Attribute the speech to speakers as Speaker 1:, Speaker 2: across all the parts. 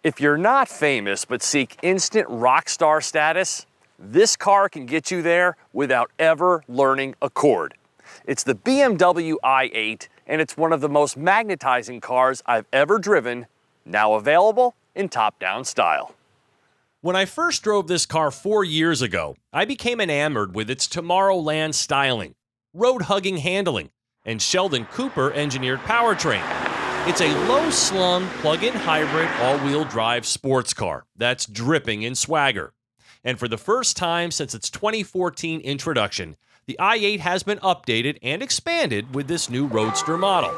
Speaker 1: If you're not famous but seek instant rock star status, this car can get you there without ever learning a chord. It's the BMW i8, and it's one of the most magnetizing cars I've ever driven, now available in top-down style.
Speaker 2: When I first drove this car 4 years ago, I became enamored with its Tomorrowland styling, road-hugging handling, and Sheldon Cooper engineered powertrain. It's a low-slung, plug-in hybrid, all-wheel drive sports car that's dripping in swagger. And for the first time since its 2014 introduction, the i8 has been updated and expanded with this new Roadster model.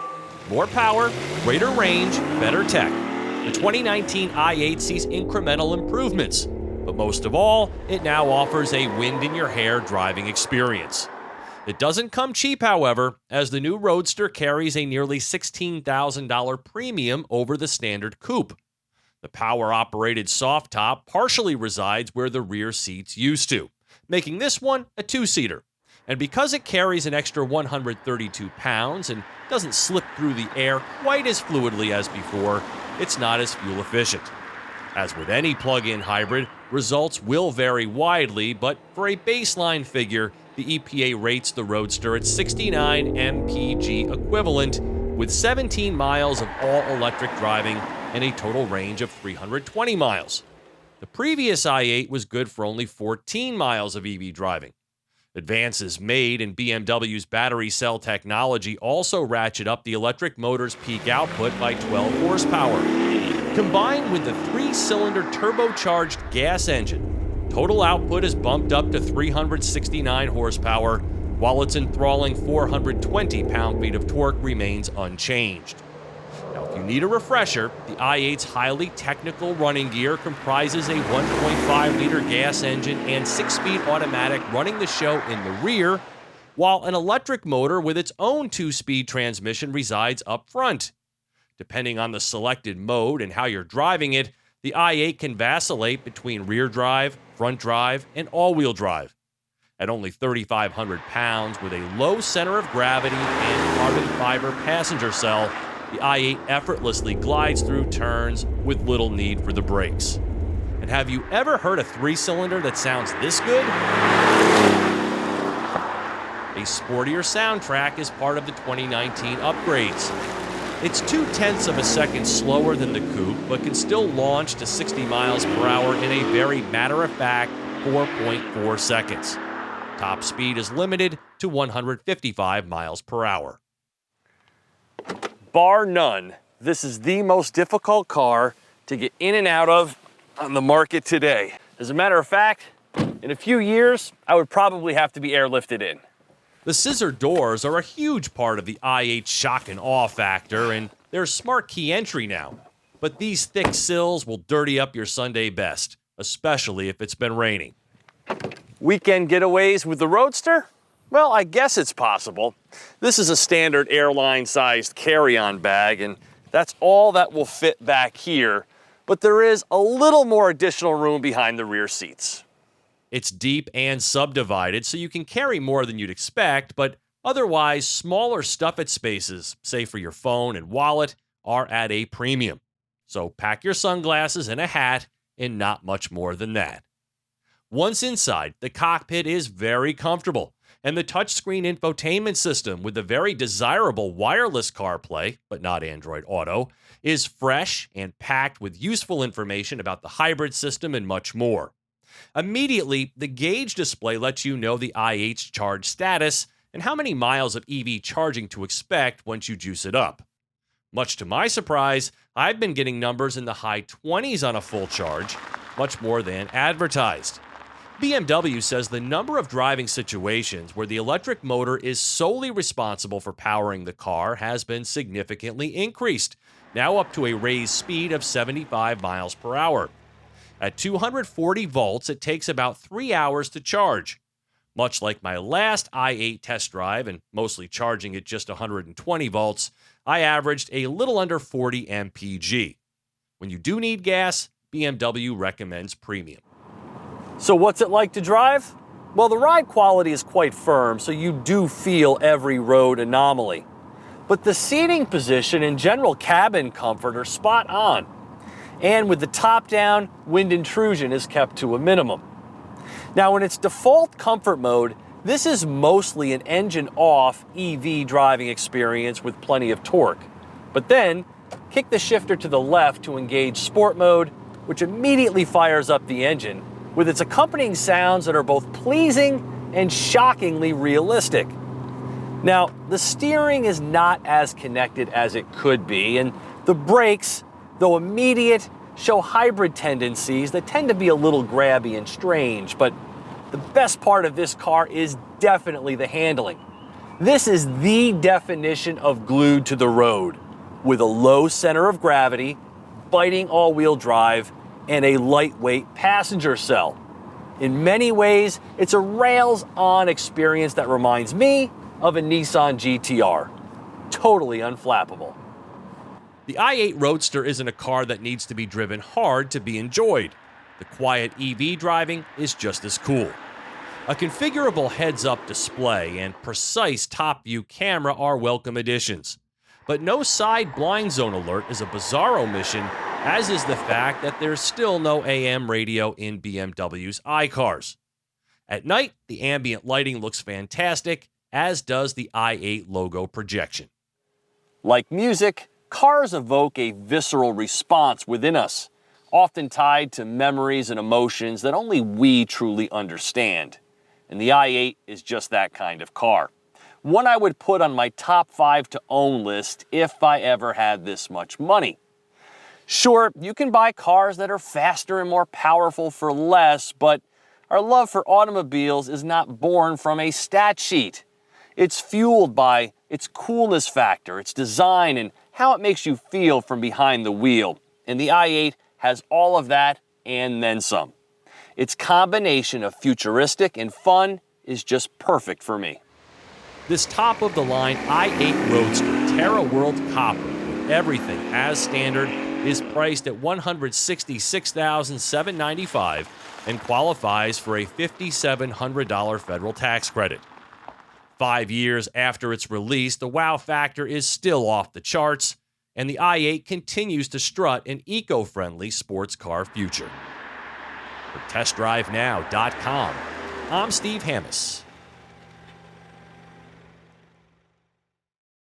Speaker 2: More power, greater range, better tech. The 2019 i8 sees incremental improvements, but most of all, it now offers a wind-in-your-hair driving experience. It doesn't come cheap, however, as the new Roadster carries a nearly $16,000 premium over the standard coupe. The power-operated soft top partially resides where the rear seats used to, making this one a two-seater. And because it carries an extra 132 pounds and doesn't slip through the air quite as fluidly as before, it's not as fuel efficient. As with any plug-in hybrid, results will vary widely, but for a baseline figure, the EPA rates the Roadster at 69 mpg equivalent, with 17 miles of all-electric driving and a total range of 320 miles. The previous i8 was good for only 14 miles of EV driving. Advances made in BMW's battery cell technology also ratchet up the electric motor's peak output by 12 horsepower. Combined with the 3-cylinder turbocharged gas engine, total output is bumped up to 369 horsepower, while its enthralling 420 pound-feet of torque remains unchanged. Now, if you need a refresher, the i8's highly technical running gear comprises a 1.5-liter gas engine and 6-speed automatic running the show in the rear, while an electric motor with its own 2-speed transmission resides up front. Depending on the selected mode and how you're driving it, the i8 can vacillate between rear drive, front drive, and all-wheel drive. At only 3,500 pounds with a low center of gravity and carbon fiber passenger cell, the i8 effortlessly glides through turns with little need for the brakes. And have you ever heard a 3-cylinder that sounds this good? A sportier soundtrack is part of the 2019 upgrades. It's 0.2 of a second slower than the coupe, but can still launch to 60 miles per hour in a very matter-of-fact 4.4 seconds. Top speed is limited to 155 miles per hour.
Speaker 1: Bar none, this is the most difficult car to get in and out of on the market today. As a matter of fact, in a few years, I would probably have to be airlifted in.
Speaker 2: The scissor doors are a huge part of the i8's shock and awe factor, and there's smart key entry now. But these thick sills will dirty up your Sunday best, especially if it's been raining.
Speaker 1: Weekend getaways with the Roadster? Well, I guess it's possible. This is a standard airline-sized carry-on bag, and that's all that will fit back here, but there is a little more additional room behind the rear seats.
Speaker 2: It's deep and subdivided, so you can carry more than you'd expect, but otherwise, smaller stuff-it spaces, say for your phone and wallet, are at a premium. So pack your sunglasses and a hat, and not much more than that. Once inside, the cockpit is very comfortable, and the touchscreen infotainment system with the very desirable wireless CarPlay, but not Android Auto, is fresh and packed with useful information about the hybrid system and much more. Immediately, the gauge display lets you know the i8's charge status and how many miles of EV charging to expect once you juice it up. Much to my surprise, I've been getting numbers in the high 20s on a full charge, much more than advertised. BMW says the number of driving situations where the electric motor is solely responsible for powering the car has been significantly increased, now up to a raised speed of 75 miles per hour. At 240 volts, it takes about 3 hours to charge. Much like my last i8 test drive, and mostly charging at just 120 volts, I averaged a little under 40 mpg. When you do need gas, BMW recommends premium.
Speaker 1: So what's it like to drive? Well, the ride quality is quite firm, so you do feel every road anomaly. But the seating position and general cabin comfort are spot on. And with the top down, wind intrusion is kept to a minimum. Now in its default comfort mode, this is mostly an engine-off EV driving experience with plenty of torque. But then, kick the shifter to the left to engage sport mode, which immediately fires up the engine, with its accompanying sounds that are both pleasing and shockingly realistic. Now, the steering is not as connected as it could be, and the brakes, though immediate, show hybrid tendencies that tend to be a little grabby and strange, but the best part of this car is definitely the handling. This is the definition of glued to the road, with a low center of gravity, biting all-wheel drive, and a lightweight passenger cell. In many ways, it's a rails-on experience that reminds me of a Nissan GTR. Totally unflappable.
Speaker 2: The i8 Roadster isn't a car that needs to be driven hard to be enjoyed. The quiet EV driving is just as cool. A configurable heads-up display and precise top-view camera are welcome additions. But no side blind zone alert is a bizarre omission, as is the fact that there's still no AM radio in BMW's iCars. At night, the ambient lighting looks fantastic, as does the i8 logo projection.
Speaker 1: Like music, cars evoke a visceral response within us, often tied to memories and emotions that only we truly understand. And the i8 is just that kind of car. One I would put on my top 5 to own list if I ever had this much money. Sure, you can buy cars that are faster and more powerful for less, but our love for automobiles is not born from a stat sheet. It's fueled by its coolness factor, its design, and how it makes you feel from behind the wheel. And the i8 has all of that and then some. Its combination of futuristic and fun is just perfect for me.
Speaker 2: This top-of-the-line i8 Roadster Terra World Copper, with everything as standard, is priced at $166,795 and qualifies for a $5,700 federal tax credit. 5 years after its release, the wow factor is still off the charts, and the i8 continues to strut an eco-friendly sports car future. For TestDriveNow.com, I'm Steve Hammis.